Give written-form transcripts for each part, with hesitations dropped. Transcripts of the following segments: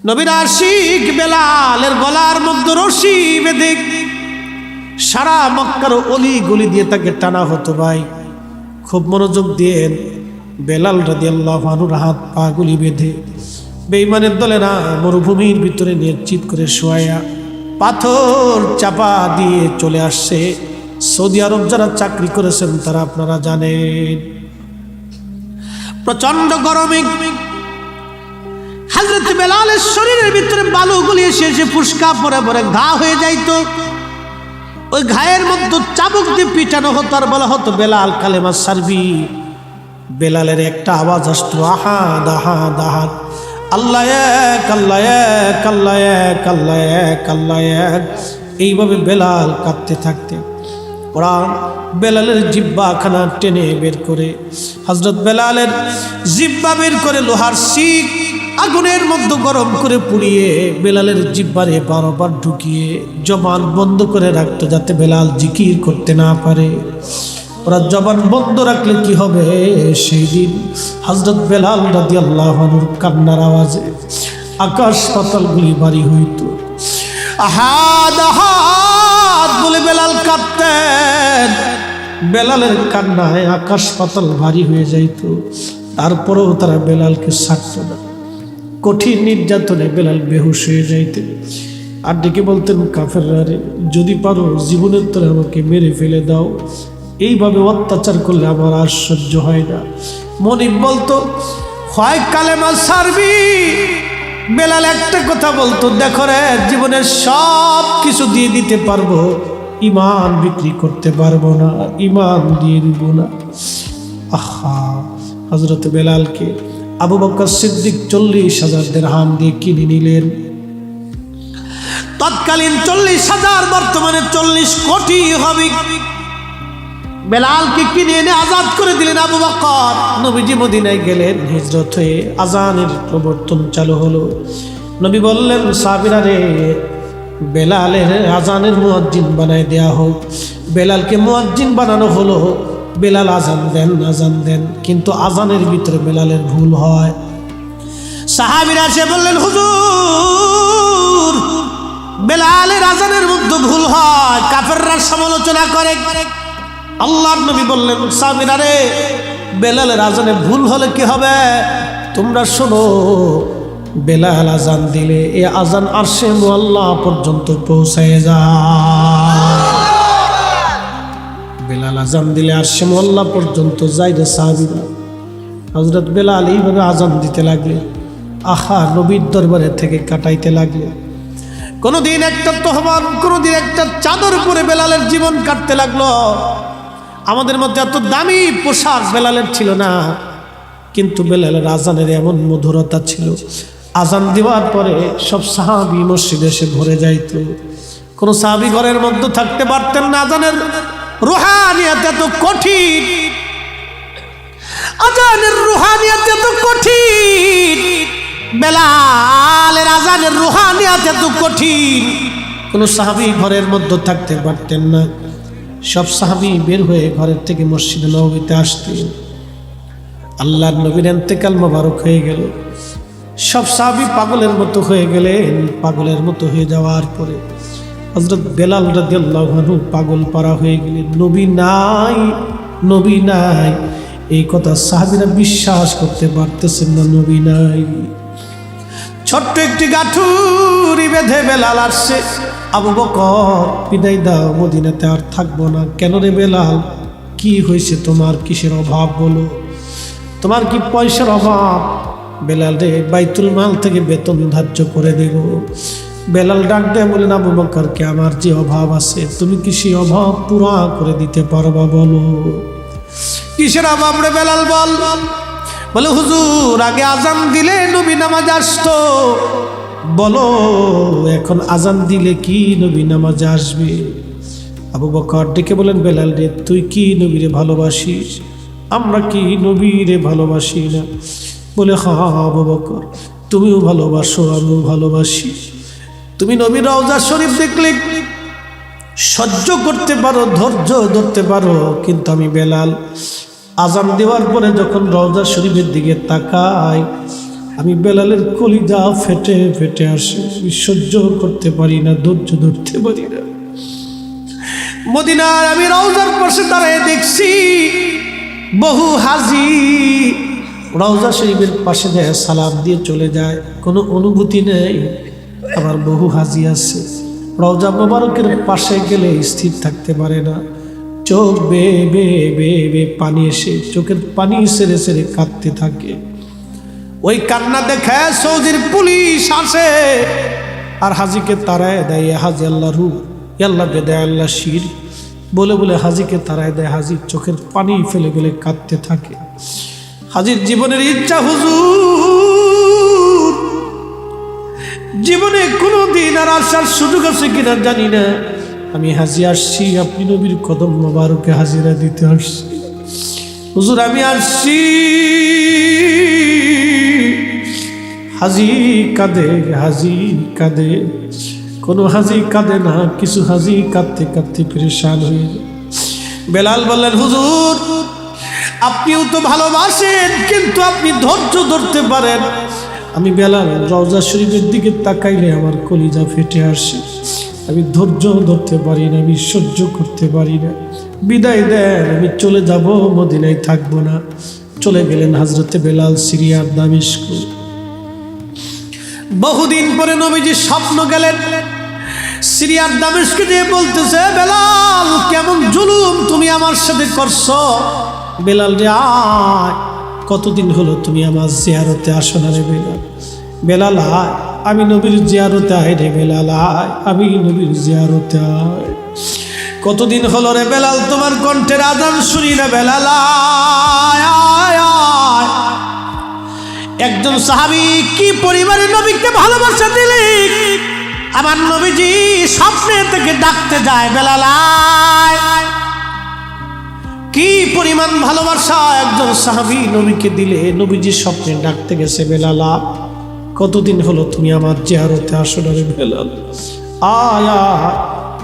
নবীর আশিক বেলালের গলার মধ্যে রশি বেঁধে সারা মক্কার অলি গলি দিয়ে তাকে টানা হতো। ভাই খুব মনোযোগ দিয়েন, বেলাল রাদিয়াল্লাহু আনহুর হাত পা গুলি বেঁধে বেঈমানের দলেরা মরুভূমির ভিতরে নিশ্চিত করে শোয়া পাথর চাপা দিয়ে চলে আসছে। সৌদি আরব যারা চাকরি করেছেন তারা আপনারা জানেন, প্রচন্ড গরমে হযরত বেলালের শরীরের ভিতরে বালুগুলি এসে এসে ফুসকা পরে পরে ঘা হয়ে যাইতো। ওই ঘায়ের মধ্যে চাবুক দিয়ে পিটানো হতো আর বলা হতো বেলাল কালেমা সারবি। বেলালের একটা আওয়াজ আসতো, আহাদ আহাদ আহাদ, আল্লাহ এক আল্লাহ এক আল্লাহ এক আল্লাহ এক আল্লাহ এক। এইভাবে বেলাল কাঁদতে থাকতে ওরা বেলালের জিব্বা খানা টেনে বের করে, হযরত বেলালের জিব্বা বের করে লোহার শিক আগুনের মধ্যে গরম করে পুড়িয়ে বেলালের জিব্বারে বারবার ঢুকিয়ে জবান বন্ধ করে রাখতো যাতে বেলাল জিকির করতে না পারে। ওরা জবান বন্ধ রাখলে কি হবে, সেই দিন হযরত বেলাল রাদিয়াল্লাহু আনহুর কান্নার আওয়াজে আকাশ পাতাল গুলি বাড়ি হইত। আহাদ আহাদ বলে বেলাল কাঁদতেন, বেলালের কান্নায় আকাশ পাতাল ভারী হয়ে যাইত। তারপরেও তারা বেলালকে ছাড়ত না। কঠিন নির্যাতনে বেলাল বেহুশ হয়ে যাইতেন আর ডেকে বলতেন, কাফেররা রে, যদি পারো জীবনের তরে আমাকে মেরে ফেলে দাও, এইভাবে অত্যাচার করলে আমার আর সহ্য হয় না। মনিব বলতো, হয় কালেমা ছাড়বি। বেলাল একটা কথা বলতো, দেখো রে, জীবনের সব কিছু দিয়ে দিতে পারবো, ঈমান বিক্রি করতে পারবো না, ঈমান দিয়ে দিব না। আহা, হযরত বেলালকে আবু বকর সিদ্দিক 40,000 দিরহাম দিয়ে কিনে নিলেন। তৎকালীন 40,000 বর্তমানে 40 কোটি হবে। বেলালকে কিনে এনে আজাদ করে দিলেন আবু বকর। নবীজি মদিনায় গেলেন, হিজরত হয়ে আজানের প্রবর্তন চালু হলো। নবী বললেন, সাহাবীরা রে, বেলালের আজানের মুয়াজ্জিন বানায় দেয়া হোক। বেলালকে মুয়াজ্জিন বানানো হলো। বেলাল আজান দেন, কিন্তু আজানের ভিতরে বেলালের ভুল হয়। সাহাবীরা এসে বললেন, হুজুর, বেলালের আজানের মধ্যে ভুল হয়, কাফেররা সমালোচনা করে। আল্লাহর নবী বললেন, সাহাবীরা রে, বেলালের আজানে ভুল হলে কি হবে, তোমরা শোনো, বেলাল আজান দিলে এই আজান আরশে মুআল্লা পর্যন্ত পৌঁছায় যায়। বেলাল আজান দিলে আরশে মুআল্লা পর্যন্ত যায় রে সাহাবীরা। হযরত বেলাল এইভাবে আজান দিতে লাগলে, আহা, নবীর দরবারে থেকে কাটাইতে লাগলে। কোনদিন একটা তহবান, কোনদিন একটা চাদর পরে বেলালের জীবন কাটতে লাগলো। আমাদের মধ্যে এত দামি পোশাক বেলালের ছিল না, কিন্তু বেলালের আজানের এমন মধুরতা ছিল। আজান দেওয়ার পরে সব সাহাবী মসজিদে এসে ভরে যাইত। কোন সাহাবী ঘরের মধ্যে থাকতে পারতেন না। আজানের রুহানিয়াত এত কঠিন, আজানের রুহানিয়াত এত কঠিন, বেলালের আজানের রুহানিয়াত এত কঠিন, কোন সাহাবী ঘরের মধ্যে থাকতে পারতেন না। সব সাহাবী বের হয়ে ঘরের থেকে মসজিদে নববীতে আসতেন। আল্লাহর নবীর ইন্তেকাল মোবারক হয়ে গেল। সব সাহাবী পাগলের মতো হয়ে গেলেন। পাগলের মতো হয়ে যাওয়ার পরে হযরত বেলাল রাদিয়াল্লাহু আনহু পাগল পারা হয়ে গেলেন। নবী নাই, নবী নাই, এই কথা সাহাবীরা বিশ্বাস করতে পারতেছেন না, নবী নাই। ছোট্ট একটি গাঠুরি বেঁধে বেলাল আসছে। আবু বকর, বিদায় দাও, মদিনাতে আর থাকবো না। কেন রে বেলাল, কি হয়েছে তোমার, কিসের অভাব বলো, তোমার কি পয়সার অভাব? বেলাল রে, বাইতুল মাল থেকে বেতন ধার্য করে দেব। বেলাল ডাক দেয়, বলেন, আবু বকরকে আমার যে অভাব আছে, তুমি কি সেই অভাব পুরা করে দিতে পারবা বলো। কিসের অভাব রে বেলাল, বল। বলে, হুজুর, আগে আজান দিলে নবী নামাজ আসতো, বলো এখন আজান দিলে কি নবী নামাজ আসবে? আবু বকর ডেকে বলেন, বেলাল রে, তুই কি নবীরে ভালোবাসিস? আমরা কি নবীরে ভালোবাসি না? বলে, হ্যাঁ আবু বকর, তুমিও ভালোবাসো, আমিও ভালোবাসি। তুমি নবীর রওজা শরীফ দেখলে সহ্য করতে পারো, ধৈর্য ধরতে পারো, কিন্তু আমি বেলাল আজান দেওয়ার পরে যখন রওজা শরীফের দিকে তাকাই, আমি বেলালের কলিজা ফেটে ফেটে আসে, আমি সহ্য করতে পারি না, ধৈর্য ধরতে পারি না। মদিনার আমি রওজার পাশে দাঁড়িয়ে দেখছি বহু হাজি রওজা শরীফের পাশে যায়, সালাম দিয়ে চলে যায়, কোনো অনুভূতি নেই। আবার বহু হাজি আছে রওজা মোবারকের পাশে গেলে স্থির থাকতে পারে না, চোখ বেয়ে বেয়ে বেয়ে বেয়ে পানি এসে চোখের পানি সেরে সেরে কাঁদতে থাকে। ওই কান্না দেখে সৌদির পুলিশ আসে আর হাজিকে তাড়ায় দেয়, হাজি আল্লাহ রু, আল্লাহ বেদায় আল্লাহ শির বলে বলে হাজিকে তাড়ায় দেয়। হাজির চোখের পানি ফেলে ফেলে কাঁদতে থাকে। হাজির জীবনের ইচ্ছা, হুজুর জীবনে কোনো দিন আর আসার সুযোগ আছে কিনা জানি না, আমি হাজি আসছি, আপনি নবীর কদম মোবারকে হাজিরা দিতে আসছি। হুজুর আমি আসছি। হাজি কাঁদে, হাজি কাঁদে, কোনো হাজি কাঁদে না, কিছু হাজি কাঁদতে কাঁদতে পরেশান হয়ে যায়। বেলাল বললেন, হুজুর আপনিও তো ভালোবাসেন, কিন্তু আপনি ধৈর্য ধরতে পারেন। আমি বেলাল রওজা শরীফের দিকে তাকাইলে আমার কলিজা ফেটে আসে, আমি ধৈর্য ধরতে পারি না, আমি সহ্য করতে পারি না। বিদায় দেন, আমি চলে যাব, মদিনায় থাকবো না। চলে গেলেন হযরতে বেলাল সিরিয়ার দামেস্ক। বহুদিন পরে নবীজি স্বপ্ন গেলেন, সিরিয়ার দামেস্কে দিয়ে বলতেছে, বেলাল কেমন জুলুম তুমি আমার সাথে করছো। বেলাল রে আয়, কতদিন হলো তুমি আমার জিয়ারতে আসো না রে বেলাল। বেলাল আয়, আমি নবীর জিয়ারতে আয় রে বেলাল আয়, আমি নবীর জিয়ারতে আয়। কতদিন হলো রে বেলাল তোমার কণ্ঠের আযান শুনি না, বেলাল আয় আয় আয়। একজন সাহাবী কি পরিবারে নবীকে ভালোবাসা দিলে, আমার নবীজি স্বপ্নে থেকে ডাকতে যায়, বেলাল আয়। কি পরিমাণ ভালোবাসা একজন সাহাবী নবীকে দিলে, নবীজি স্বপ্নে ডাকতে গেছে, বেলাল কতদিন হলো তুমি আমার জিয়ারতে আসো না রে বেলাল, আয় আয়,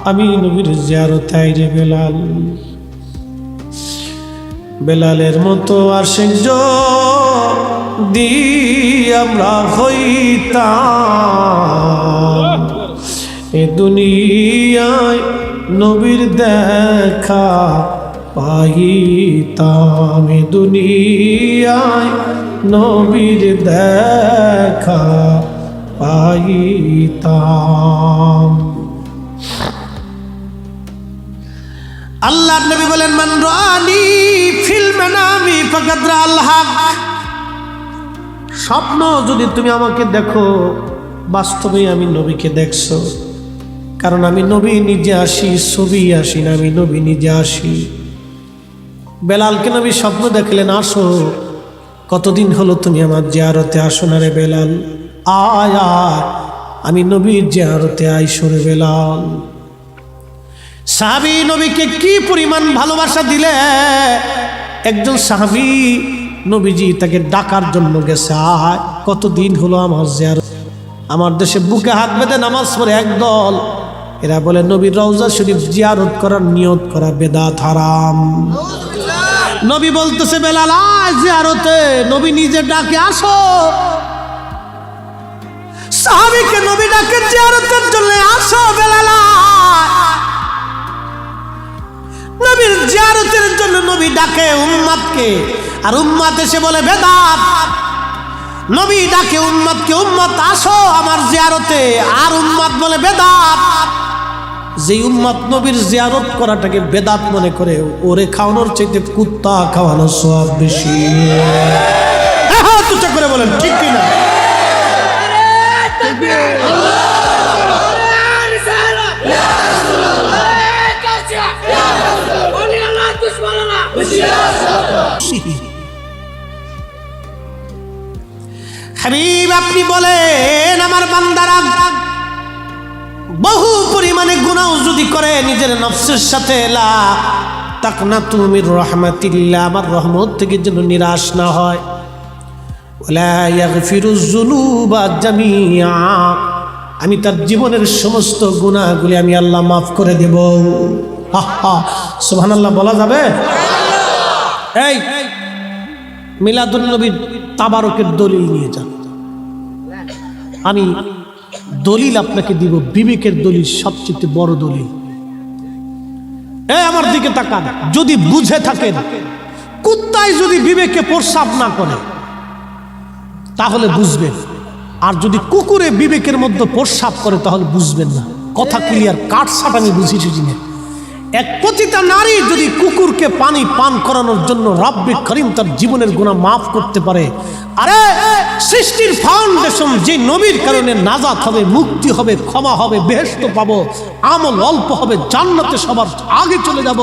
আমি নবীর জিয়ারতে আই রে বেলাল। বেলালের মতো আশিক যদি আমরা হইতাম, এ দুনিয়ায় নবীর দেখা পাইতাম, এ দুনিয়ায় নবীর দেখা পাইতাম। আল্লাহর নবী বলেন, মান রাআনি ফিল মানামি ফাকাদ রাআল হক। স্বপ্ন যদি তুমি আমাকে দেখো, বাস্তবে আমি নবীকে দেখছো, কারণ আমি নবী নিজে আসি, ছবি আসি না, আমি নবী নিজে আসি। বেলালকে নবী স্বপ্ন দেখলেন, আসো, কতদিন হলো তুমি আমার জিয়ারতে আসো না রে বেলাল, আয় আয়, আমি নবীর জিয়ারতে আইসো রে বেলাল। সাহাবী নবীকে কি পরিমাণ ভালোবাসা দিলে, একজন সাহাবী নবীজি তাকে ডাকার জন্য গেছে, আয়, কতদিন হলো আমার জিয়ারত। আমার দেশে বুকে হাত বেঁধে নামাজ পড়ে একদল, এরা বলে নবীর রওজা শরীফ জিয়ারত করার নিয়ত করা বেদাত হারাম। নবী বলতেছে, বেলাল আয় জিয়ারতে, নবী নিজে ডাকে আসো। সাহাবীকে নবী ডাকে জিয়ারতের জন্য, আসো বেলাল আয়। নবীর জিয়ারতের জন্য নবী ডাকে উম্মতকে, আর উম্মত এসে বলে বেদাত। নবী ডাকে উম্মতকে, উম্মত আসো আমার জিয়ারতে, আর উম্মত বলে বেদাত। যে উম্মত নবীর জিয়ারত করাটাকে বেদাত মনে করে, ওরে খাওয়ানোর চাইতে কুত্তা খাওয়ানোর সওয়াব বেশি। হ্যাঁ তুচ্ছা করে বলেন ঠিক কিনা? হাবিব আপনি বলেন, আমার বান্দারা বহু পরিমাণে গুনাহ যদি করে নিজের নফসের সাথে, লা তাকনাতু মির রাহমাতিল্লাহ, আমার রহমত থেকে যেন নিরাশ না হয়। ওয়ালা ইয়াগফিরুজ যুনুবা জামিআ, আমি তার জীবনের সমস্ত গুনাহগুলি আমি আল্লাহ মাফ করে দেব। সুবহানাল্লাহ বলা যাবে? এই মিলাদুন নবী তাবারকের দলিল নিয়ে যান। আমি দলিল আপনাকে দিব, বিবেকের দলিল সবচেয়ে বড় দলিল। আমার দিকে তাকান, যদি বুঝে থাকেন কুত্তায় যদি বিবেকে প্রস্রাব না করে তাহলে বুঝবেন, আর যদি কুকুরে বিবেকের মধ্যে প্রস্রাব করে তাহলে বুঝবেন না। কথা ক্লিয়ার, কাটছাট আমি বুঝিয়েছি জিনে। এক পতিতা নারী যদি কুকুরকে পানি পান করানোর জন্য রব্বে করিম তার জীবনের গুনাহ মাফ করতে পারে, আরে সৃষ্টির ফাউন্ডেশন যে নবীর কারণে নাজাত হবে, মুক্তি হবে, ক্ষমা হবে, বেহেশত পাবো, আমল অল্প হবে, জান্নাতে সবার আগে চলে যাব,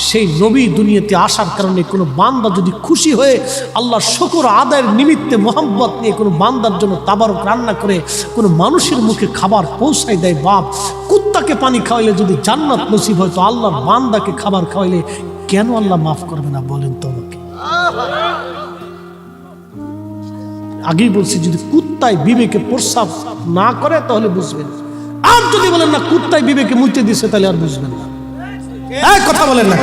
সেই নবী দুনিয়াতে আসার কারণে কোনো বান্দা যদি খুশি হয়ে আল্লাহর শুকর আদায়ের নিমিত্তে মোহাম্মত নিয়ে কোনো বান্দার জন্য তাবারক রান্না করে কোনো মানুষের মুখে খাবার পৌঁছায় দেয়, বাপ কুত্তাকে পানি খাওয়াইলে যদি জান্নাত নসিব হয় তো আল্লাহর বান্দাকে খাবার খাওয়াইলে কেন আল্লাহ মাফ করবে না বলেন তো আমাকে? আগেই বলছি, যদি কুত্তায় বিবেকে প্রস্রাব না করে তাহলে বুঝবেন, আর যদি বলেন না কুত্তায় বিবেকে মুইতে দিছে তাহলে আর বুঝবেন না। কথা বলেন না,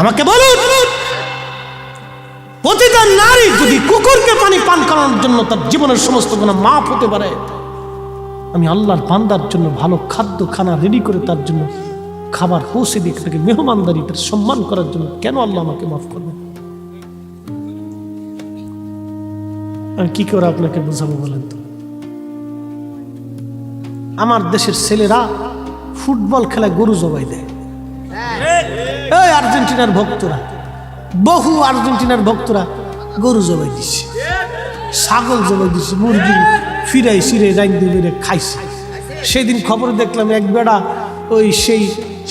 আমাকে বলুন, প্রতিটা নারী যদি কুকুরকে পানি পান করানোর জন্য তার জীবনের সমস্ত গুনাহ মাফ হতে পারে, আমি আল্লাহর বান্দার জন্য ভালো খাদ্য খানা রেডি করে তার জন্য খাবার পৌঁছে দিয়ে তাকে মেহমানদারি তার সম্মান করার জন্য কেন আল্লাহ আমাকে মাফ করবেন? আমি কি করে আপনাকে বোঝাবো বলেন তো? আমার দেশের ছেলেরা ফুটবল খেলায় গরু জবাই দেয়। এই আর্জেন্টিনার ভক্তরা, বহু আর্জেন্টিনার ভক্তরা গরু জবাই দিচ্ছে, ছাগল জবাই দিচ্ছে, মুরগি ফিরাই সিরে রাইন দিয়ে খাইছে। সেদিন খবরে দেখলাম এক বেড়া ওই সেই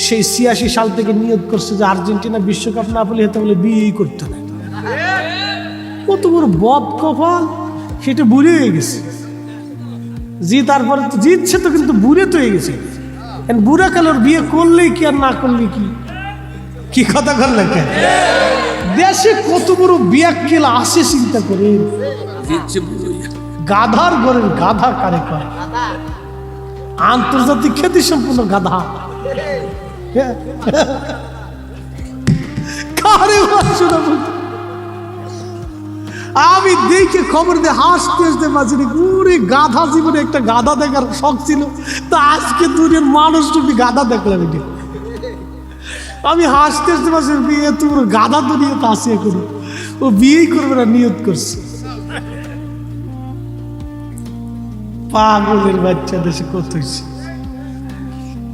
86 সাল থেকে নিয়ত করছে যে আর্জেন্টিনা বিশ্বকাপ না পেলে হতে বলে বিয়েই করতে না। কত বড় বদ কপাল, সেটা বুড়ে হয়ে গেছে। তারপরে তো জিতছে তো, কিন্তু বুড়ে তো হয়ে গেছে। বুড়া কালোর বিয়ে করলেই কি আর না করলে কি কথা করলে কেন? দেশে কত বড় বিয়াক্কেল আসে চিন্তা করে। গাধার ঘরের গাধা কারে কয়? আন্তর্জাতিক খ্যাতি সম্পূর্ণ গাধা। আমি দেখে খবর দিয়ে হাসতে মাঝে পুরো গাধা, জীবনে একটা গাধা দেখার শখ ছিল, তা আজকে দুনিয়ার মানুষ তুমি গাধা দেখলাম। আমি হাসতে মাঝে বিয়ে তোর গাধা দুনিয়াতে আসে করি, ও বিয়েই করবে না নিয়ত করছে। পাগলের বাচ্চা দেশে কত হয়েছে,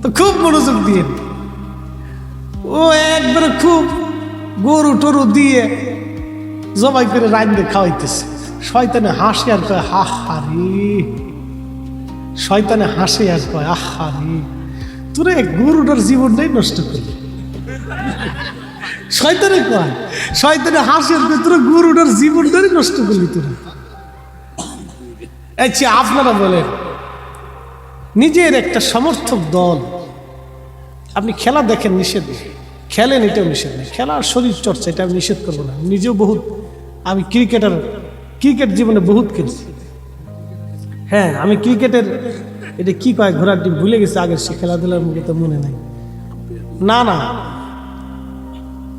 তো খুব মনোযোগ দিয়ে ও একবারে খুব গরু টরু দিয়ে জবাই করে রাইন্দে খাওয়াইতেছে। শয়তানে হাসে আর কয় আহারে, শয়তানে হাসে আর কয় আহারে, তোরে গরুটার জীবনটাই নষ্ট করলি। শয়তানে কয়, শয়তানে হাসে আর কয় তোরা গরুটার জীবনটাই নষ্ট করলি তোরা। আচ্ছা আপনারা বলেন, নিজের একটা সমর্থক দল, আপনি খেলা দেখেন নিষেধ নেই, খেলেন এটাও নিষেধ নেই, খেলার শরীর চর্চা এটা আমি নিষেধ করবো না। নিজেও বহুত, আমি ক্রিকেট জীবনে বহুত খেলছি। হ্যাঁ, আমি ক্রিকেটের এটা কি কয় ঘোড়ার ডিম ভুলে গেছে, আগের সে খেলাধুলার মুখে তো মনে নাই। না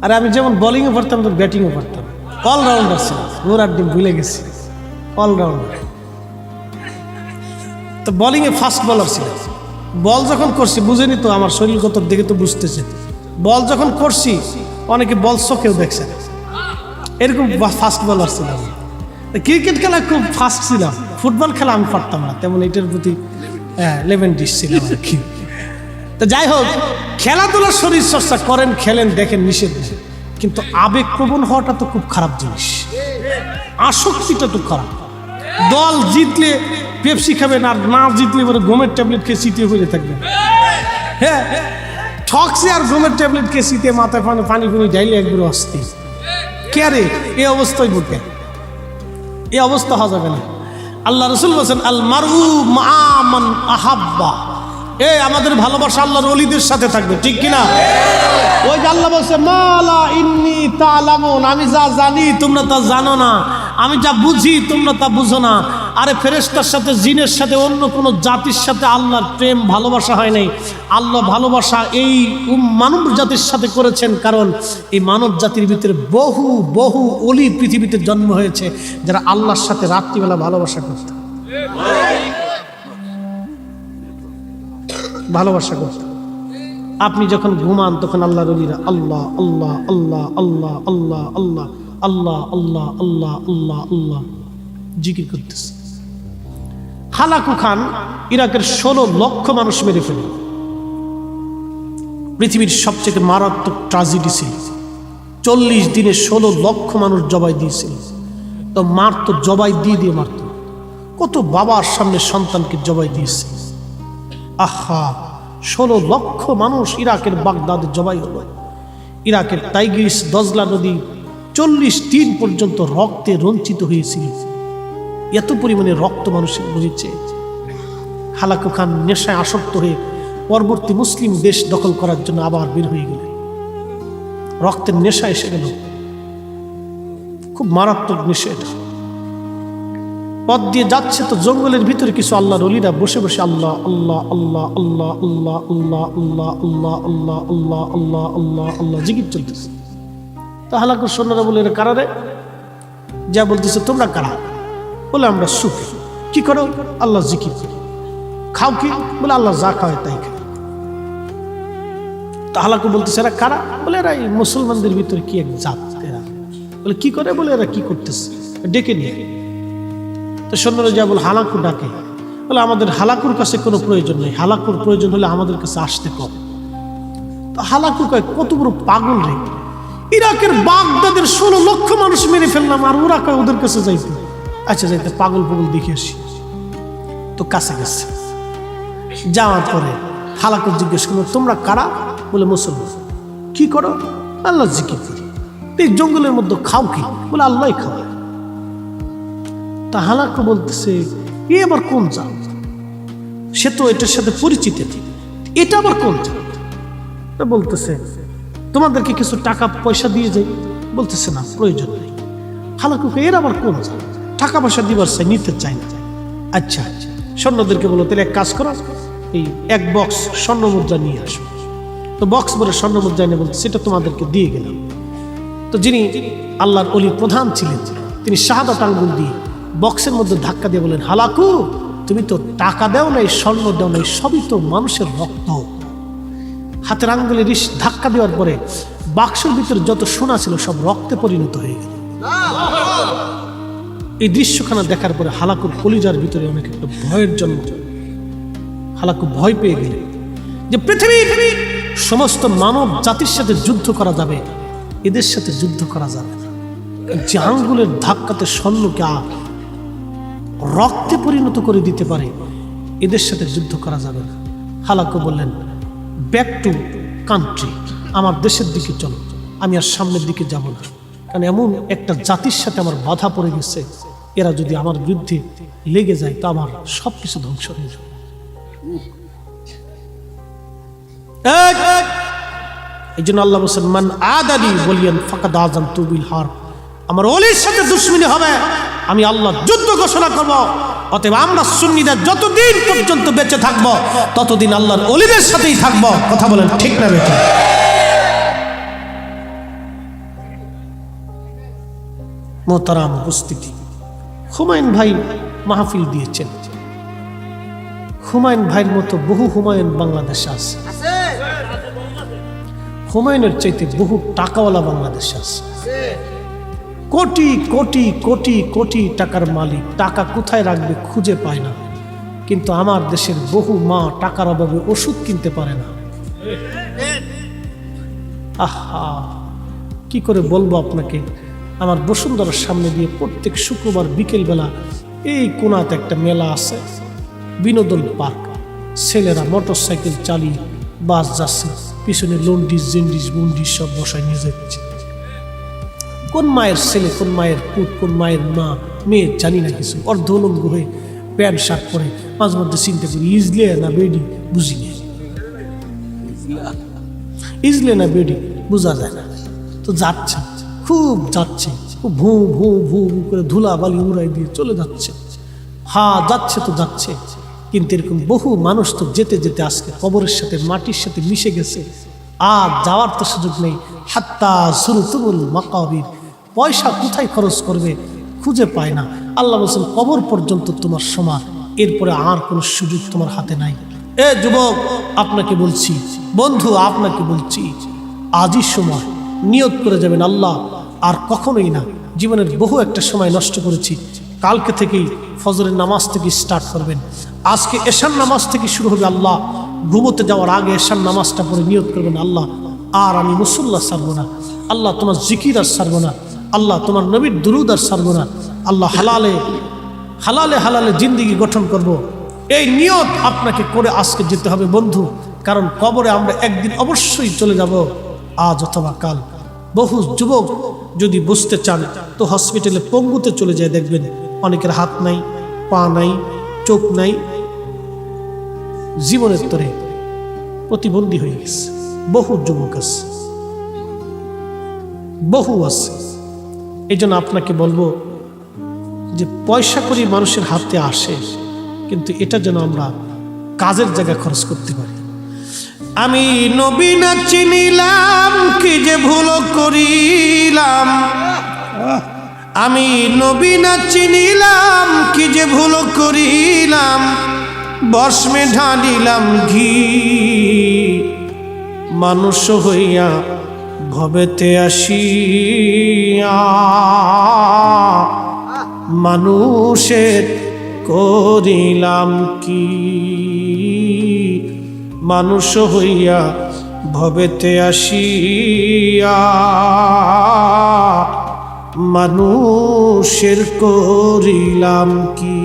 আরে আমি যেমন বোলিংও পারতাম তো ব্যাটিংও পারতাম, অলরাউন্ডার ছিলাম। ঘোড়ার ডিম ভুলে গেছি, অলরাউন্ডার। তো বোলিংয়ে ফাস্ট বোলার ছিল। বল যখন করছি বুঝেনি তো, আমার শরীরগত দিকে তো বুঝতেছে। বল যখন করছি অনেকে বল চোখেও দেখছে, এরকম ফাস্ট বোলার ছিলাম। ক্রিকেট খেলা খুব ফাস্ট ছিলাম, ফুটবল খেলা আমি পারতাম না তেমন, এটার প্রতি লেভেন ডিশ ছিলাম আর কি। তো যাই হোক, খেলাধুলার শরীর চর্চা করেন, খেলেন, দেখেন, নিষেধ নেই, কিন্তু আবেগপ্রবণ হওয়াটা তো খুব খারাপ জিনিস। আসক্তিটা তো খারাপ। দল জিতলে পেপসি খাবেন, আর না জিতলে এবারে গমের ট্যাবলেট খেয়ে শীতে হয়ে থাকবেন। হ্যাঁ, ঠকছে আর গমের ট্যাবলেট খেয়ে শীতে মাথায় পানি ঢাইলে একবার অস্থি। কে রে এই অবস্থায় বুকে, এই অবস্থা হওয়া যাবে না। আল্লাহ রসুল বলছেন আল মারউ মা মান আহাব্বা, আমাদের ভালোবাসা আল্লাহর ওলিদের সাথে থাকবে, ঠিক কিনা? ওই যে আল্লাহ বলছে মালা ইন্নী তা'লামুন, আমি যা জানি তোমরা তা জানো না, আমি যা বুঝি তোমরা তা বুঝো না। আরে ফেরেশতার সাথে, জিনের সাথে, অন্য কোনো জাতির সাথে আল্লাহর প্রেম ভালোবাসা হয় নাই। আল্লাহ ভালোবাসা এই মানব জাতির সাথে করেছেন, কারণ এই মানব জাতির ভিতরে বহু বহু অলি পৃথিবীতে জন্ম হয়েছে যারা আল্লাহর সাথে রাত্রিবেলা ভালোবাসা করত। ভালোবাসা করতে। আপনি যখন ঘুমান তখন আল্লাহর ওলিরা আল্লাহ আল্লাহ আল্লাহ আল্লাহ আল্লাহ আল্লাহ আল্লাহ আল্লাহ আল্লাহ আল্লাহ আল্লাহ জিকির করতেছে। হালাকু খান ইরাকের 16 লক্ষ মানুষ মেরে ফেলে। পৃথিবীর সবচেয়ে মারাত্মক ট্র্যাজেডি ছিল। 40 দিনে 16 লক্ষ মানুষ জবাই দিয়েছিল। তো মারতো, জবাই দিয়ে দিয়ে মারত। কত বাবার সামনে সন্তানকে জবাই দিয়েছে। আহা, 16 লক্ষ মানুষ ইরাকের বাগদাদে জবাই হলো। ইরাকের টাইগ্রিস দজলা নদী 40 দিন পর্যন্ত রক্তে রঞ্চিত হয়েছিল। এত পরিমাণে রক্ত মানুষের বহিছে। হালাকু খান নেশায় আসক্ত হয়ে পরবর্তী মুসলিম দেশ দখল করার জন্য আবার বের হয়ে গেলেন। রক্তের নেশা এসে গেল, খুব মারাত্মক নেশা এটা। পথ দিয়ে যাচ্ছে তো জঙ্গলের ভিতরে কিছু আল্লাহর ওলিরা বসে বসে আল্লাহ আল্লাহ আল্লাহ আল্লাহ আল্লাহ আল্লাহ আল্লাহ আল্লাহ আল্লাহ আল্লাহ আল্লাহ আল্লাহ আল্লাহ জিকির চলতেছে। তো হালাকুর সৈন্যরা বলে, এরা কারা রে? যা বলতেছে, তোমরা কারা? বলে, আমরা সুফি। কি করো? আল্লাহ জিকির করি। খাও কি? বলে, আল্লাহ যা খাওয়ায় তাই খাই। তো হালাকু বলতেছে, এরা কারা? বলে, এরা এই মুসলমানদের ভিতরে কি এক জাত। এরা বলে, কি করে? বলে, এরা কি করতেছে, ডেকে নিয়ে। তো সৈন্যরা যা বলে, হালাকু ডাকে। বলে, আমাদের হালাকুর কাছে কোনো প্রয়োজন নেই, হালাকুর প্রয়োজন হলে আমাদের কাছে আসতে কম। তো হালাকু কয়, কত বড় পাগল রে! ইরাকের বাগদাদের 16 লক্ষ মানুষ মেরে ফেললাম, আর ওরা কয় ওদের কাছে যাইতে। আচ্ছা, যাইতে পাগল পাগল দেখে আসি। তো কাছে গেছে। যাওয়ার পরে হালাকু জিজ্ঞেস করলো, তোমরা কারা? বলে, মুসলমান। কি করো? আল্লাহ জিকির করি। এই জঙ্গলের মধ্যে খাও কি? বলে, আল্লাহ খাও। তা হালাকু বলতেছে, এ আবার কোন জাত? সে তো এটার সাথে পরিচিত, এটা আবার কোন জাত? বলতেছে, তোমাদেরকে কিছু টাকা পয়সা দিয়ে যাই। বলতেছে, না, প্রয়োজন নেই। হালাকুকে, এর আবার কোন জাত? টাকা পয়সা দিবার চাই, নিতে চাই না। আচ্ছা আচ্ছা, সৈন্যদেরকে বলো, তাহলে এক কাজ করো, এই 1 বক্স স্বর্ণ মুদ্রা নিয়ে আসো। তো বক্স ভরে স্বর্ণ মুদ্রা এনে বলতে, সেটা তোমাদেরকে দিয়ে গেলাম। তো যিনি আল্লাহর ওলির প্রধান ছিলেন, তিনি শাহাদাত আঙ্গুল দিয়ে বক্সের মধ্যে ধাক্কা দিয়ে বলেন, হালাকু, তুমি তো টাকা দাও নাই, স্বর্ণ দাও নাই, সবই তো মানুষের রক্ত। হাতের আঙ্গুলে ধাক্কা দেওয়ার পরে বাক্সের ভিতরে যত সোনা ছিল সব রক্তে পরিণত হয়ে গেল। এই দৃশ্যখানা দেখার পরে হালাকুর কলিজার ভিতরে অনেক একটা ভয়ের জন্ম। হালাকু ভয় পেয়ে গেল যে পৃথিবীর সমস্ত মানব জাতির সাথে যুদ্ধ করা যাবে, এদের সাথে যুদ্ধ করা যাবে না। যে আঙ্গুলের ধাক্কাতে স্বর্ণকে রক্তে পরিণত করে দিতে পারে, এদের সাথে যুদ্ধ করা যাবে না। হালাকু বললেন, ব্যাক টু কান্ট্রি, আমার দেশের দিকে চলো, আমি আর সামনের দিকে যাব না। কারণ এমন একটা জাতির সাথে আমার বাধা পড়ে গেছে, এরা যদি আমার বিরুদ্ধে লেগে যায় তো আমার সবকিছু ধ্বংস হয়ে যাবে। এই জন্য আল্লাহ বলেন, মান আদালি বলিয়ান ফাকাদ আযানতু বিল হারব, আমার ওলির সাথে দুশমনি হবে, আমি আল্লাহ যুদ্ধ ঘোষণা করব। অতএব আমরা সুন্নিরা যতদিন পর্যন্ত বেঁচে থাকবো ততদিন আল্লাহর ওলিদের সাথেই থাকবো। কথা বলেন ঠিক না বেঠিক? মোহতারাম উপস্থিতি, হুমায়ুন ভাই মাহফিল দিয়েছেন। হুমায়ুন ভাইয়ের মতো বহু হুমায়ুন বাংলাদেশে আছে। হুমায়ুনের চাইতে বহু টাকাওয়ালা বাংলাদেশে আছে। কোটি কোটি কোটি কোটি টাকার মালিক, টাকা কোথায় রাখবে খুঁজে পায় না। কিন্তু আমার দেশের বহু মা টাকার অভাবে ওষুধ কিনতে পারে না। আহা, কি করে বলবো আপনাকে। আমার বসুন্ধরার সামনে দিয়ে প্রত্যেক শুক্রবার বিকেল বেলা এই কোনাতে একটা মেলা আছে, বিনোদন পার্ক। ছেলেরা মোটর সাইকেল চালিয়ে বাস যাচ্ছে, পিছনে লন্ডিস জেন্ডিস মুন্ডিস সব বসায় নিয়ে যাচ্ছে। কোন মায়ের ছেলে, কোন মায়ের পুত, কোন মায়ের মা মেয়ে জানি না কিছু, অর্ধউলঙ্গ হয়ে প্যান্ট শার্ট পরে মাঝে মধ্যে চিন্তা করি ইজলে না বেডি বুঝি না, ইজলে না বেডি বোঝা যায় না। তো যাচ্ছে, খুব যাচ্ছে, খুব ভু ভু ভু করে ধুলা বালি উড়াই দিয়ে চলে যাচ্ছে। যাচ্ছে তো যাচ্ছে, কিন্তু এরকম বহু মানুষ তো যেতে যেতে আজকে কবরের সাথে মাটির সাথে মিশে গেছে। আর যাওয়ার তো সুযোগ নেই। হাত্তা সুরতুল মাকাবির, পয়সা কোথায় খরচ করবে খুঁজে পায় না। আল্লাহ বলছেন কবর পর্যন্ত তোমার সমান, এরপরে আর কোনো সুযোগ তোমার হাতে নাই। এ যুবক আপনাকে বলছি, বন্ধু আপনাকে বলছি, আজই সময় নিয়ত করে যাবেন আল্লাহ আর কখনোই না। জীবনের বহু একটা সময় নষ্ট করেছি, কালকে থেকেই ফজরের নামাজ থেকে স্টার্ট করবেন। আজকে এশার নামাজ থেকে শুরু হবে। আল্লাহ ঘুমোতে যাওয়ার আগে এশার নামাজটা পড়ে নিয়ত করবেন, আল্লাহ আর আমি মুসল্লা ছাড়বো না, আল্লাহ তোমার জিকির আর ছাড়বো না, আল্লাহ তোমার নবীর দুরুদ আর ছাড়বো না, আল্লাহ হালালে হালালে হালালে জিন্দিগি গঠন করব। এই নিয়ত আপনাকে করে আজকে যেতে হবে বন্ধু, কারণ কবরে আমরা একদিন অবশ্যই চলে যাব, আজ অথবা কাল। বহু যুবক যদি বুঝতে চান তো হসপিটালে পঙ্গুতে চলে যায়, দেখবেন অনেকের হাত নাই, পা নাই, চোখ নাই, জীবনের তরে প্রতিবন্ধী হয়ে গেছে। বহু যুবক আছে, বহু আছে। এই জন্য আপনাকে বলবো যে পয়সা করি মানুষের হাতে আসে, কিন্তু এটা যেন আমরা কাজের জায়গায় খরচ করতে পারি। আমি নবী না চিনিলাম, কি যে ভুল করিলাম, আমি নবী না চিনিলাম, কি যে ভুল করিলাম, বর্ষমে ঢালিলাম ঘি, মানুষ হইয়া ভবেতে আসিয়া, মানুষের করিলাম কি, মানুষ হইয়া ভবেতে আসিয়া, মানুষের করিলাম কি।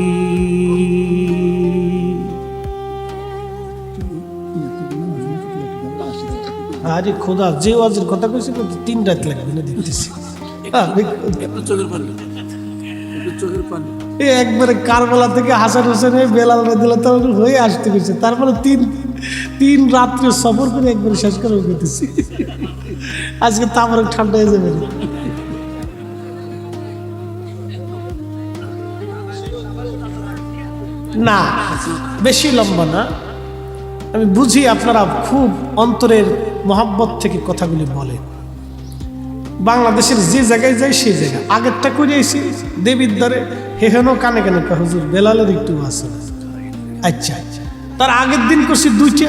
আরে খোদা, যে ওয়াজের কথা কইছি 3 রাত লাগবে না দেখতেছি। একবারে কারবালা থেকে হাসান হোসেন বেলাল রাদিয়াল্লাহু তাআলা হয়ে আসতে গেছে, তারপরে তিন রাত্রে সফর করে একবারে শেষ করে গেতেছি। আজকে তামার ঠান্ডা হয়ে যাবে না, বেশি লম্বা না। আমি বুঝি আপনারা খুব অন্তরের মহব্বত থেকে কথাগুলি বলেন। বাংলাদেশের যে জায়গায় যাই সেই জায়গায় আগেরটা করে আইসি দেবীর দ্বারে, হেহেনও কানে কানে হুজুর বেলালের একটু আছে। আচ্ছা, তার আগের দিন করছি 2টা।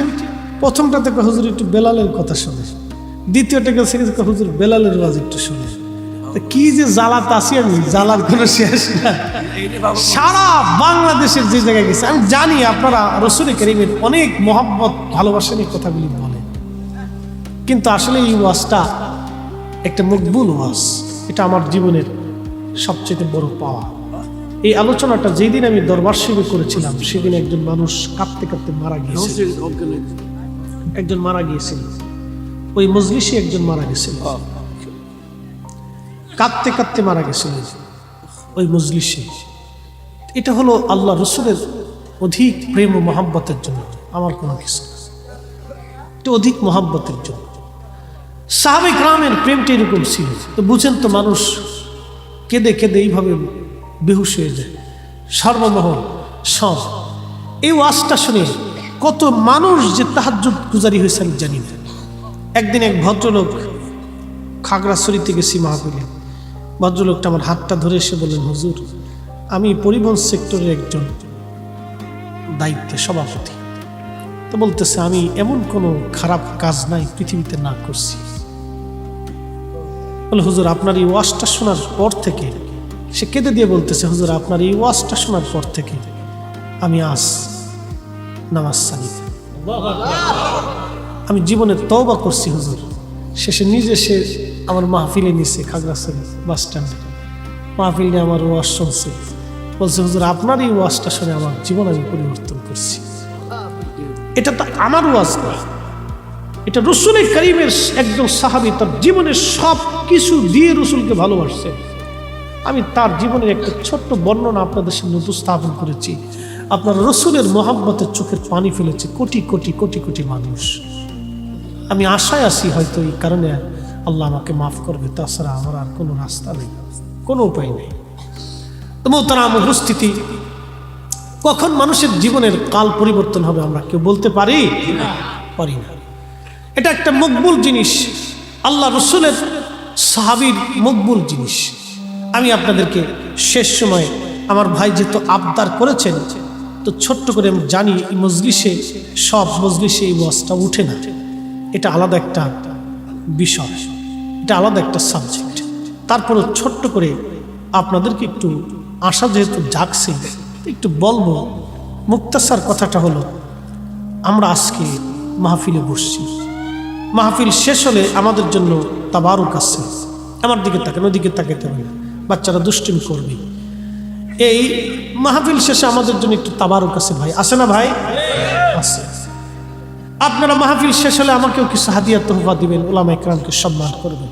প্রথমটাতে হুজুর একটু বেলালের কথা শুনে, দ্বিতীয়টা গেছে হুজুর বেলালের ওয়াজ একটু শুনে। কি যে জ্বালাত আছি আমি, জ্বালার কোনো শেষ না। সারা বাংলাদেশের যে জায়গায় গেছে আমি জানি আপনারা রাসূল কারীমের অনেক মহব্বত ভালোবাসা নিয়ে কথাগুলি বলেন, কিন্তু আসলে এই ওয়াজটা একটা মকবুল ওয়াজ। এটা আমার জীবনের সবচেয়ে বড় পাওয়া। এই আলোচনাটা যেদিন আমি দরবার শিবির করেছিলাম, সেদিন একজন মানুষ কাঁদতে কাঁদতে মারা গিয়েছিল। একজন মারা গিয়েছিল, ওই মজলিসে একজন মারা গেছিল, কাঁদতে কাঁদতে মারা গেছিল ওই মজলিসে। এটা হলো আল্লাহ রসুলের অধিক প্রেম ও মহাব্বতের জন্য, আমার কোনো কিছু, এটা অধিক মহাব্বতের জন্য। সাহাবে কেরামের প্রেমটা এরকম ছিল। তো বুঝেন তো, মানুষ কেঁদে কেঁদে এইভাবে বেহুশ হয়ে যায়, সর্বমহল সব। এই ওয়াজটা শুনে কত মানুষ যে তাহাজ্জুদ গুজারি হয়েছে আমি জানি না। একদিন এক ভদ্রলোক, খাগড়াছড়িতে গেছি মাহফিলে, ভদ্রলোকটা আমার হাতটা ধরে এসে বললেন, হুজুর আমি পরিবহন সেক্টরের একজন দায়িত্বে সভাপতি। তো বলতেছে আমি এমন কোনো খারাপ কাজ নাই পৃথিবীতে না করছি। বলে হুজুর আপনার এই ওয়াজটা শোনার পর থেকে, সে কেঁদে দিয়ে বলতেছে, হুজুর আপনার এই ওয়াজটা শোনার পর থেকে আমি আজ নামাজ ছাড়ি, আমি জীবনে তওবা করছি হুজুর। শেষে নিজে সে আমার মাহফিলে নিছে, খাগড়াছড়ি বাস স্ট্যান্ডে মাহফিল নিয়ে আমার ওয়াজ শুনছে। বলছে হুজুর আপনার এই ওয়াজটা শুনে আমার জীবন আমি পরিবর্তন করছি। এটা তো আমার ওয়াজ না, এটা রাসূল কারীমের একজন সাহাবী তার জীবনের সব কিছু দিয়ে রাসূলকে ভালোবাসছে। আমি তার জীবনের একটা ছোট্ট বর্ণনা আপনাদের সামনে উপস্থাপন করেছি। আপনার রাসূলের মহব্বতের চোখের পানি ফেলেছে কোটি কোটি কোটি কোটি মানুষ। আমি আশায় আছি হয়তো এই কারণে আল্লাহ আমাকে মাফ করবে, তাছাড়া আমার আর কোনো রাস্তা নেই, কোনো উপায় নেই। তো মোহতারাম উপস্থিতি, কখন মানুষের জীবনের কাল পরিবর্তন হবে আমরা কেউ বলতে পারি না। এটা একটা মকবুল জিনিস, আল্লাহ রসুলের সাহাবীর মকবুল জিনিস। আমি আপনাদেরকে শেষ সময়ে আমার ভাই যেহেতু আবদার করেছেন, তো ছোট্ট করে আমি জানি এই মজলিসে, সব মজলিসে এই ওয়াজটা উঠে না, এটা আলাদা একটা বিষয়, এটা আলাদা একটা সাবজেক্ট। তারপরও ছোট্ট করে আপনাদেরকে একটু আশা যেহেতু জাগছে, একটু বলবো। মুক্তাসার কথাটা হলো, আমরা আজকে মাহফিলে বসছি, মাহফিল শেষ হলে আমাদের জন্য তাবারুক আছে। আমার দিকে তাকান, ওদিকে তাকাতে হবে না, বাচ্চারা দুষ্টুমি করবে। এই মাহফিল শেষে আমাদের জন্য একটু তাবারুক আছে ভাই, আছে না ভাই? আছে। আপনারা মাহফিল শেষ হলে আমাকেও কিছু হাদিয়া তোহফা দিবেন, উলামা ইকরামকে সম্মান করবেন,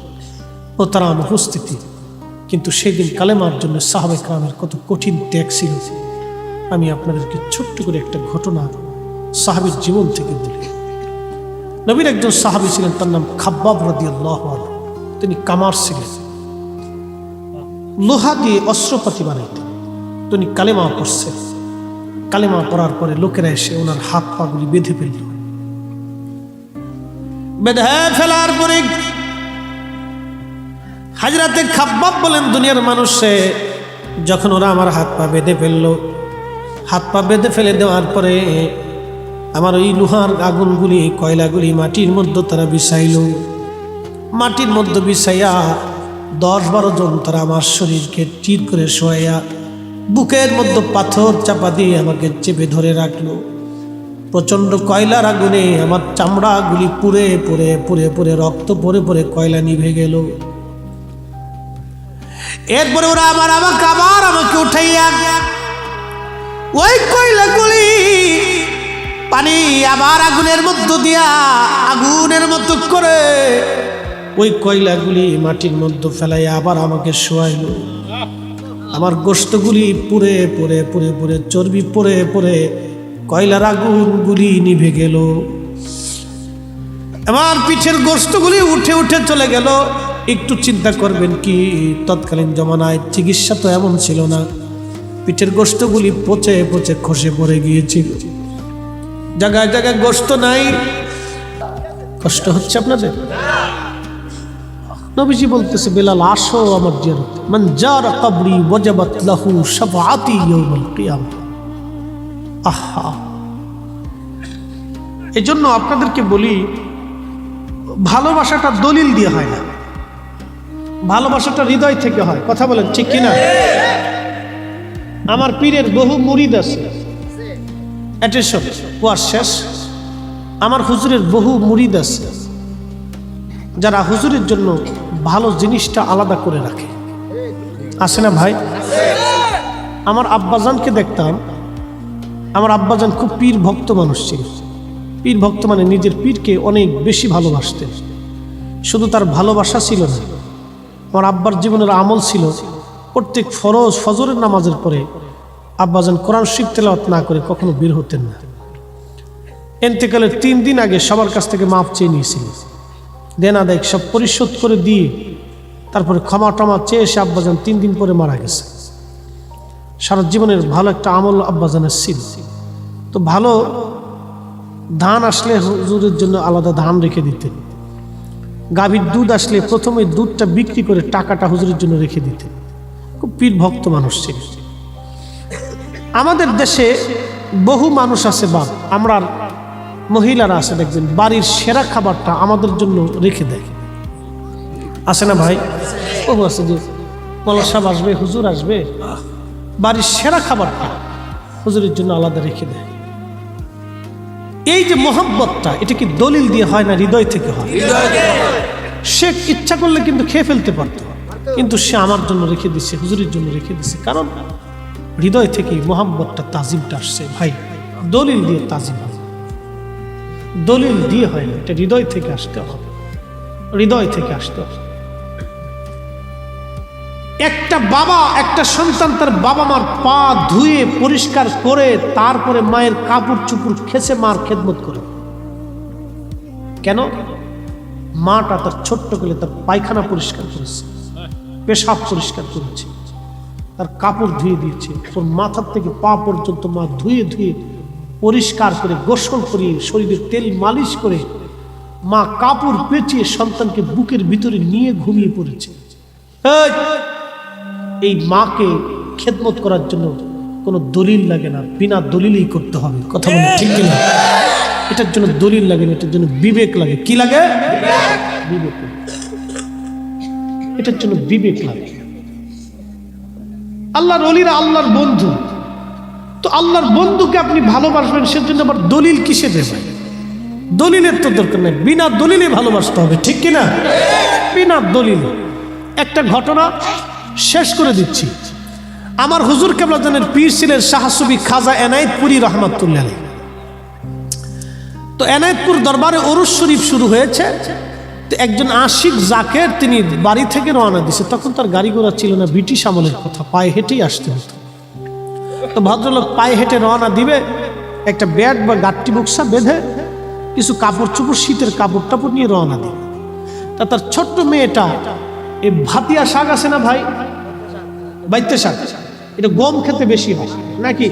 ও তারা আমার উপস্থিতি। কিন্তু সেই দিন কালেমার জন্য সাহাবা ইকরামের কত কঠিন ত্যাগ ছিল। আমি আপনাদেরকে ছোট্ট করে একটা ঘটনা সাহাবীর জীবন থেকে বলি। নবীর একজন সাহাবী ছিলেন, তার নাম খাব্বাব রাদিয়াল্লাহু আনহু। তিনি কামার ছিলেন, লোহা দিয়ে অস্ত্রপাতি বানাইতেন। তিনি কালেমা পড়ছেন, কালেমা পড়ার পরে লোকেরা এসে ওনার হাত পাগুলি বেঁধে ফেলল। বেঁধে ফেলার পরে হাজরাতে খাব্বাব বলেন, দুনিয়ার মানুষে যখন ওরা আমার হাত পা বেঁধে ফেললো, হাত পা বেঁধে ফেলে দেওয়ার পরে আমার ওই লোহার আগুনগুলি, কয়লাগুলি মাটির মধ্যে তারা বিছাইল। মাটির মধ্যে বিছাইয়া 10-12 জন তারা আমার শরীরকে টির করে শোয়াইয়া বুকের মধ্যে পাথর চাপা দিয়ে আমাকে চেপে ধরে রাখলো। প্রচণ্ড কয়লার আগুনে আমার চামড়াগুলি পুড়ে পুড়ে পুড়ে পুড়ে রক্ত পরে পরে কয়লা নিভে গেল। এরপরে ওরা আমাকে আবার উঠাইয়া ওই কয়লাগুলি পানি আবার আগুনের মধ্য দিয়া আগুনের মতো করে ওই কয়লাগুলি মাটির মধ্যে ফেলাইয়া আবার আমাকে শোয়াইল। আমার গোশতগুলি পুড়ে পুড়ে পুড়ে পুড়ে চর্বি পরে পরে কয়লার আগুনগুলি নিভে গেল। আমার পিঠের গোশতগুলি উঠে উঠে চলে গেল। একটু চিন্তা করবেন কি, তৎকালীন জমানায় চিকিৎসা তো এমন ছিল না। পিঠের গোশতগুলি পচে পচে খসে পড়ে গিয়েছিল, জায়গায় জায়গায় গোশত নাই। কষ্ট হচ্ছে আপনাদের? নবীজি বলতেছে, বেলাল আসো আমার জিয়ারতে, মান জারা কবরি ওয়াজাবাত লাহু শাফাআতি ইয়াউমাল কিয়ামah। আহা, এজন্য আপনাদেরকে বলি, ভালোবাসাটা দলিল দিয়ে হয় না, ভালোবাসাটা হৃদয় থেকে হয়। কথা বলেন ঠিক কিনা? আমার পীরের বহু মুরিদ আছে, অ্যাটেনশন, ওয়াজ শেষ। আমার হুজুরের বহু মুরিদ আছে যারা হুজুরের জন্য ভালো জিনিসটা আলাদা করে রাখে, আছে না ভাই? আমার আব্বাজানকে দেখতাম, আমার আব্বাজান খুব পীর ভক্ত মানুষ ছিল। পীর ভক্ত মানে নিজের পীরকে অনেক বেশি ভালোবাসতেন। শুধু তার ভালোবাসা ছিল না, আমার আব্বার জীবনের আমল ছিল, প্রত্যেক ফরজ ফজরের নামাজের পরে আব্বাজান কোরআন শরীফ তেলাওয়াত না করে কখনো বের হতেন না। ইন্তেকালের 3 দিন আগে সবার কাছ থেকে মাপ চেয়ে নিয়েছিল, দেনা দেয় সব পরিশোধ করে দিয়ে তারপরে ক্ষমা টমা চেয়ে এসে আব্বাজান 3 দিন পরে মারা গেছে। সারা জীবনের ভালো একটা আমল আব্বাজানের ছিল। তো ভালো ধান আসলে হুজুরের জন্য আলাদা ধান রেখে দিতেন। গাভীর দুধ আসলে প্রথমে দুধটা বিক্রি করে টাকাটা হুজুরের জন্য রেখে দিতেন। খুব পীর ভক্ত মানুষ ছিল। আমাদের দেশে বহু মানুষ আছে, বাপ আমরা মহিলারা আছে, দেখবেন বাড়ির সেরা খাবারটা আমাদের জন্য রেখে দেয়, আছে না ভাই? বহু আছে যে মৌলানা সাহেব আসবে, হুজুর আসবে, বাড়ির সেরা খাবারটা হুজুরের জন্য আলাদা রেখে দেয়। এই যে মোহাব্বতটা, এটা কি দলিল দিয়ে হয় না হৃদয় থেকে হয়? সে ইচ্ছা করলে কিন্তু খেয়ে ফেলতে পারত, কিন্তু সে আমার জন্য রেখে দিচ্ছে, হুজুরের জন্য রেখে দিচ্ছে, কারণ হৃদয় থেকে মোহাব্বতটা, তাজিমটা আসছে। ভাই, দলিল দিয়ে তাজিম হয়, দলিল দিয়ে হয় না, এটা হৃদয় থেকে আসতে হবে, হৃদয় থেকে আসতে হবে। একটা বাবা, একটা সন্তান তার বাবা মার পা ধুয়ে পরিষ্কার করে তারপরে মায়ের কাপড় চুপড় খেসে মার খেদমত করে। কেন? মাটা তার ছোট্ট করে তার পায়খানা পরিষ্কার করেছে, পেশাব পরিষ্কার করেছে, তার কাপড় ধুয়ে দিয়েছে, ওর মাথার থেকে পা পর্যন্ত মা ধুয়ে ধুয়ে পরিষ্কার করে গোসল করিয়ে শরীরের তেল মালিশ করে মা কাপড় পেঁচিয়ে সন্তানকে বুকের ভিতরে নিয়ে ঘুমিয়ে পড়েছে। এই মাকে খেদমত করার জন্য কোনো দলিল লাগে না, বিনা দলিলেই করতে হবে। কথা বলে ঠিক কিনা? এটার জন্য দলিল লাগে না, এটার জন্য বিবেক লাগে। কি লাগে? বিবেক। এটার জন্য বিবেক লাগে। আল্লাহর ওলিরা আল্লাহর বন্ধু, তো আল্লাহর বন্ধুকে আপনি ভালোবাসবেন, সেজন্য আবার দলিল কিসে দেবেন? দলিলের তো দরকার নেই, বিনা দলিলে ভালোবাসতে হবে। ঠিক কিনা? বিনা দলিলে। একটা ঘটনা শেষ করে দিচ্ছি। আমার হুজুর কেবলা জানের পীর ছিলেন শাহ সুফি খাজা এনায়েতপুরী রহমাতুল্লাহ আলাইহি। তো এনায়েতপুর দরবারে ওরস শরীফ শুরু হয়েছে। তো একজন আশিক জাকের তিনি বাড়ি থেকে রওনা দিছে। তখন তার গাড়ি ঘোড়া ছিল না, ব্রিটিশ আমলের কথা, পায়ে হেঁটেই আসতে হতো। তো ভদ্রলোক পায়ে হেঁটে রওনা দিবে, একটা ব্যাগ বা গাট্টি বক্সা বেঁধে কিছু কাপড় চোপড়, শীতের কাপড় টাপড় নিয়ে রওনা দিবে। তা তার ছোট্ট মেয়েটা এই ভাতিয়া শাক আছে না ভাই, বাইতে শাক, এটা গম খেতে বেশি হয় নাকি?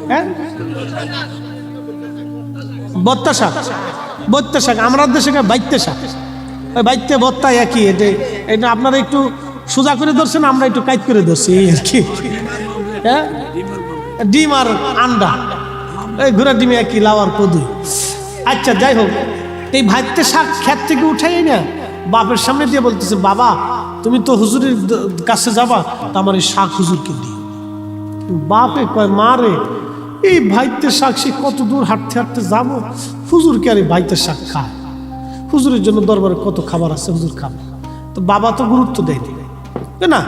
হ্যাঁ, বত্তা শাক, বত্তা শাক, আমরা দেশে বাইতে শাক, ওই বাইতে বত্তা একই। এটা আপনারা একটু সোজা করে ধরছেন, আমরা একটু কাইট করে ধরছি এই আর কি। হ্যাঁ, ডিম আর আন্ডা, এই ঘোড়া ডিমে একই, লাউ আর কদু। আচ্ছা, যাই হোক, এই ভাইতে শাক ক্ষেত থেকে উঠাই না বাপের সামনে দিয়ে বলতেছে, বাবা তুমি তো হুজুরের কাছে যাবা, তা আমার এই শাক হুজুরকে দিই। বাপে কয়, মা রে, এই ভাইতে শাক সে কত দূর হাঁটতে হাঁটতে যাবো, হুজুরকে আর এই ভাইতে শাক খায়, হুজুরের জন্য দরবারে কত খাবার আছে, হুজুর খাবে। তো বাবা তো গুরুত্ব দেয়নি না,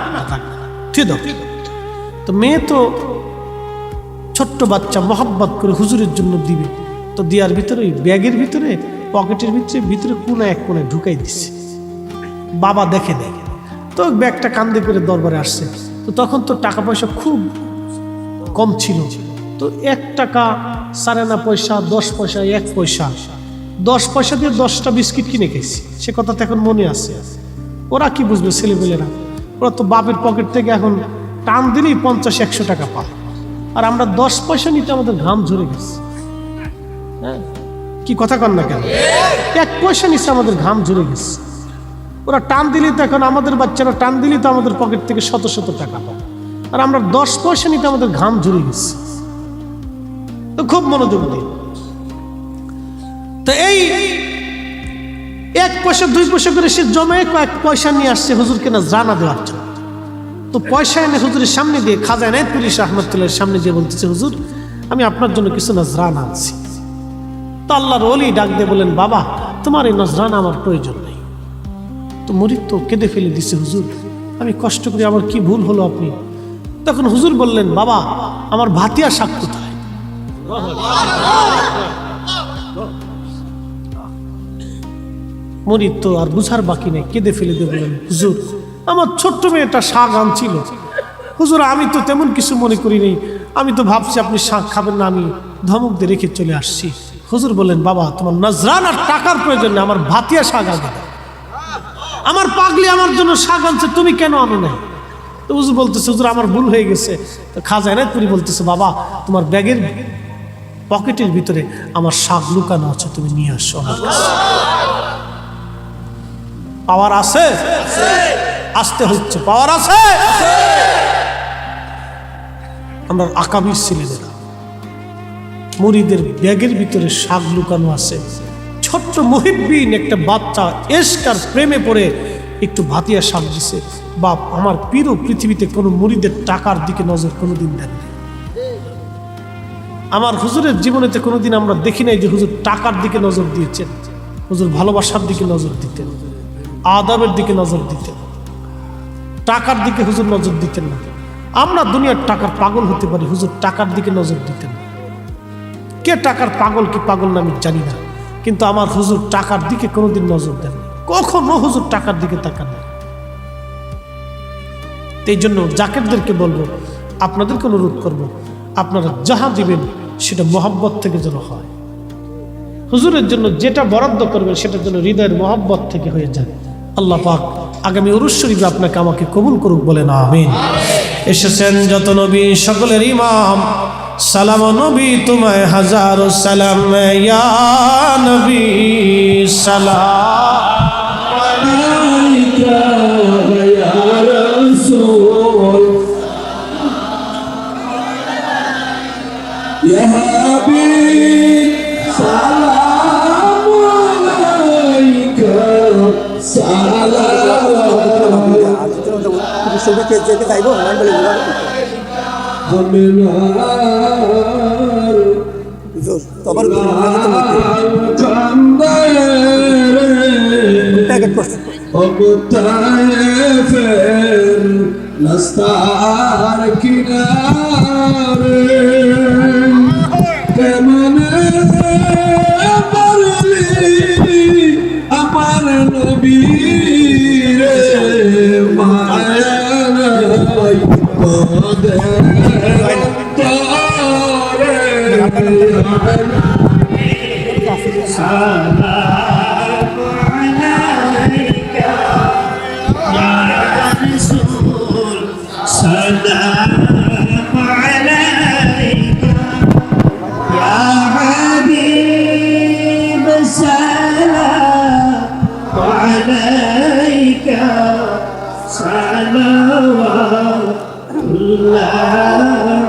ঠিক আছে। তো মেয়ে তো ছোট্ট বাচ্চা, মহব্বত করে হুজুরের জন্য দিবে। তো দেওয়ার ভিতরে ওই ব্যাগের ভিতরে, পকেটের ভিতরে কোনায় এক কোনায় ঢুকাই দিচ্ছে। বাবা দেখে নেয়। তো ব্যাগটা কান্দে করে দরবারে আসছে। তো তখন তো টাকা পয়সা খুব কম ছিল। তো 1 টাকা, 4.5 পয়সা, 10 পয়সা, 1 পয়সা, 10 পয়সা দিয়ে 10টা বিস্কিট কিনে খেয়েছি। সে কথা তো এখন মনে আছে। ওরা কি বুঝবে ছেলেপেলেরা? ওরা তো বাপের পকেট থেকে এখন টান দিলেই 50-100 টাকা পায়। আর আমরা 10 পয়সা নিতে আমাদের ঘাম ঝরে গেছে। হ্যাঁ, কি কথা কন না কেন? 1 পয়সা নিচ্ছে আমাদের ঘাম ঝরে গেছে। ওরা টান দিলেই তো, এখন আমাদের বাচ্চারা টান দিলেই তো আমাদের পকেট থেকে শত টাকা পায়। আর আমরা 10 পয়সা নিতে আমাদের ঘাম ঝরে গেছে। তো খুব মনোযোগ দিই। তো এই 1 পয়সা 2 পয়সা করে সে জমে কয়েক পয়সা নিয়ে আসছে হুজুরকে না জানা দেওয়ার জন্য। তো পয়সা এনে হুজুরের সামনে দিয়ে, খাজা এনায়েতপুরী রহমাতুল্লাহর সামনে দিয়ে বলতেছে, হুজুর আমি আপনার জন্য কিছু নজরানা আনছি। তো আল্লাহর ওলি ডাক দিয়ে বলেন, বাবা তোমার এই নজরানা আমার প্রয়োজন নেই। তো মুরিদ তো কেঁদে ফেলে দিছে, হুজুর আমি কষ্ট করি, আমার কি ভুল হলো আপনি? তখন হুজুর বললেন, বাবা আমার ভাতিয়া শাক কোথায়? মুরিদ তো আর বুঝার বাকি নেই, কেঁদে ফেলে দিয়ে বললেন, হুজুর আমার ছোট্ট মেয়েটা শাক আনছিল, হুজুর আমি তো তেমন কিছু মনে করিনি, আমি তো ভাবছি আপনি শাক খাবেন না, আমি ধমক দিয়ে রেখে চলে আসছি। হুজুর বললেন, বাবা তোমার নজরানা আর টাকার প্রয়োজন নেই, আমার ভাতিয়া শাক আগে দাও। আমার পাগলি আমার জন্য শাক আনছে, তুমি কেন আনো নাই? তো হুজুর বলতেছে, হুজুর আমার ভুল হয়ে গেছে। তো খাজা এনায়েতপুরী বলতেছে, বাবা তোমার ব্যাগের পকেটের ভিতরে আমার শাক লুকানো আছে, তুমি নিয়ে আসো আমার কাছে। পাওয়ার আছে, আসতে হচ্ছে, পাওয়ার আছে। আমরা আকাবির ছেলেরা, মুরিদের ব্যাগের ভিতরে শাক লুকানো আছে। ছোট্ট মুহিব্বিন একটা বাচ্চা এশকার প্রেমে পড়ে একটু ভাতিয়া শাক দিছে। বাপ আমার পীরও পৃথিবীতে কোনো মুরিদের টাকার দিকে নজর কোনোদিন দেননি। আমার হুজুরের জীবনেতে কোনোদিন আমরা দেখি নাই যে হুজুর টাকার দিকে নজর দিয়েছেন। হুজুর ভালোবাসার দিকে নজর দিতেন, আদাবের দিকে নজর দিতেন, টাকার দিকে হুজুর নজর দিতেন না। আমরা দুনিয়ার টাকার পাগল হতে পারি, হুজুর টাকার দিকে নজর দিতেন না। কে টাকার পাগল কি পাগল না আমি জানি না, কিন্তু আমার হুজুর টাকার দিকে কোনোদিন নজর দেন, কখনো হুজুর টাকার দিকে তাকান না। এই জন্য জাকেরদেরকে বলবো, আপনাদেরকে অনুরোধ করবো, আপনারা যাহা দিবেন সেটা মহব্বত থেকে যেন হয়। হুজুরের জন্য যেটা বরাদ্দ করবেন সেটার জন্য হৃদয়ের মহব্বত থেকে হয়ে যায়। আল্লাহ পাক আগামী উরুস শরীফে আপনাকে আমাকে কবুল করুক, বলেন আমিন। এসেছেন যত নবী সকলের ইমাম, সালাম নবী তোমায় হাজারো সালাম, ইয়া নবী সালাম আলাইকা ইয়া রাসূল হাবিব সালাম আলাইকা সালাম রাস্তার কিনারে কেমনে পারলি আমার নবী রে মায়াই পদে তারে সালাম আলাইকা ইয়া রাসূল সালাম আলাইকা ইয়া হাবিব সালাম আলাইকা সালাওয়াতুল্লাহ